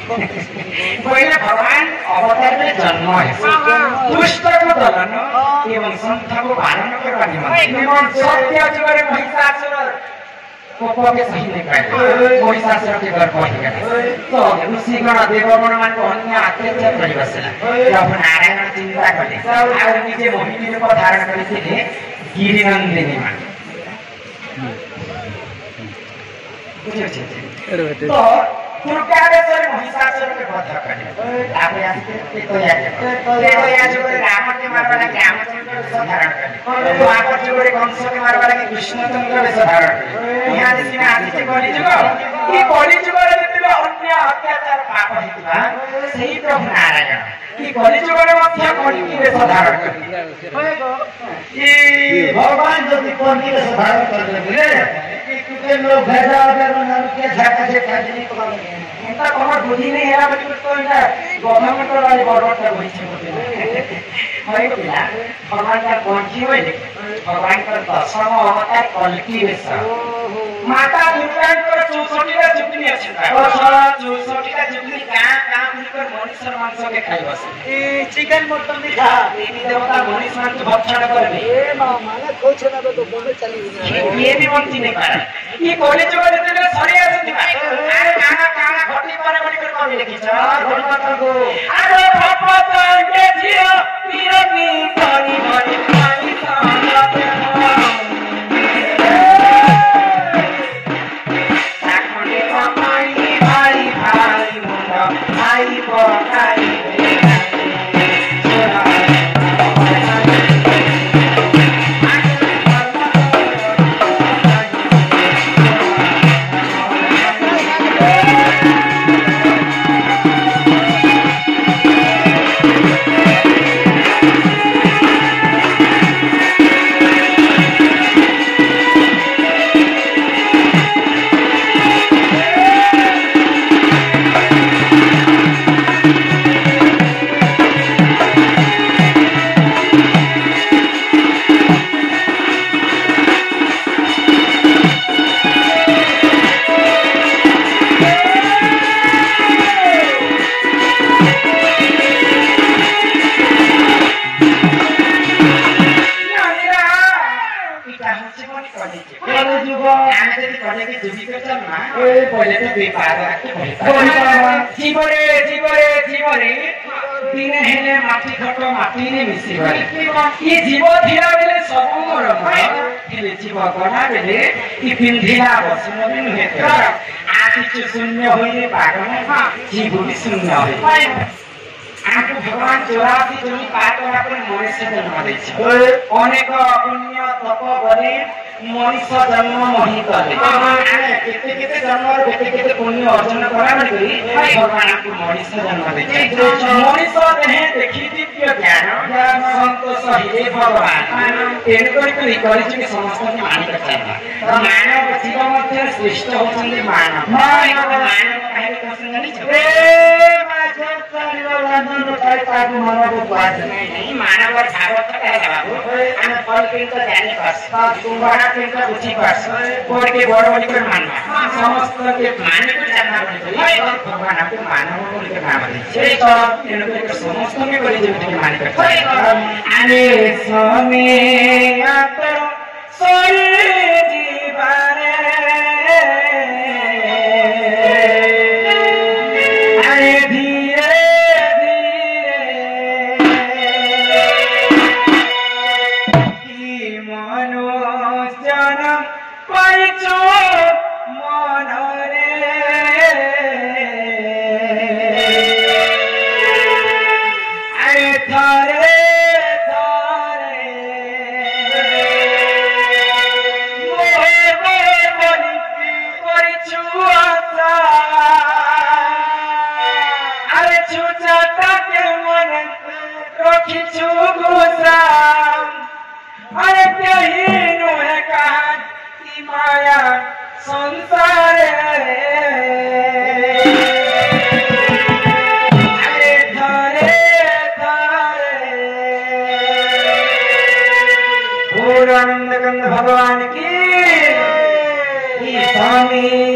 पहले भगवान अवतार में जन्म है दुष्ट को दलन एवं संत को पालन करवा निमंत्रण सत्य जीवन महिषासुर को के सही नहीं पाए महिषासुर के घर पहुंच गए तो ऋषिगण देवगण मान को अन्य अत्याचार करि बसला जब नारायण चिंता कले और निजे मोहिनी रूप धारण करथिले गिरिनंदिनी मान तो दुर्गादेश्वर महिषासुर के वध करे आपे आके तैयार जो रावण के मारवा लगे रामचंद्र वेश धारण करे द्वापर जो कंस के मारवा लगे कृष्णचंद्र वेश धारण करे यहाँ देखिना आदि के कली जुग ई कली जुग रे जतिबा अन्य अत्याचार पाप हितबा सेही प्रभु नारायण ई कली जुग रे मध्य कली वेश धारण करे ई भगवान जति कली वेश धारण करले बुझले कि लोग भेजा अगर नाम के झाका से काजनी को इनका कोनो बुद्धि नहीं है बच्चों तो इनका गवर्नमेंट वाले गवर्नमेंट का वही होते हरे पिला भगवान का कौनसी हुई भगवान का दशम अवतार कल्की वेश माता दुर्गा को 64 का जुगनी अछि और 64 का जुगनी का मिलकर मनुष्य मांस के खाई बस ए चिकन मटन नहीं खा देवी देवता मनुष्य मांस भक्षण करबे ए माने कुछ ना तो बोले चली ये भी मनती नहीं पारा ये कॉलेज जो देते सरी आछथि अरे काना घटी परे बडी कर कमी लेखि छ धन्यवाद को अरे भगवत के जियो पीरनी पानी भरी पानी सामने साखने पानी भाई भाई मुंडा भाई पकाई पिंधिला बसनो भी नुहे आदि शून्य होइए भागन जीव भी शून्य होइए आकु भगवान 84 जनी पाटरा पर मनुष्य जन्म दैछि अनेक पुण्य तप बले मनुष्य जन्म मही करे केते केते जन्म और केते केते पुण्य अर्जन करा करी भगवान को मनुष्य जन्म दैछि मनुष्य देह देखि दिव्य ज्ञान संतोष हे भगवान तेन करी करी समस्त के मानिक चाहिए मानव जीव मध्य श्रेष्ठ होछन मानव मानव काहे कसंगनी छे नहीं मानव झागत काय बाबू आम फल किन तो जानी पास तुम्हारा किन तो उठी पास कोड के बड़ बड़ी कर मानना समस्त के माने को जानना पड़े भगवान आपको मानव को लेकर नाम दे से तो इनको के समस्त में बड़ी जीवित के माने कर आने समय आतो सोई जीवारे भगवान की स्वामी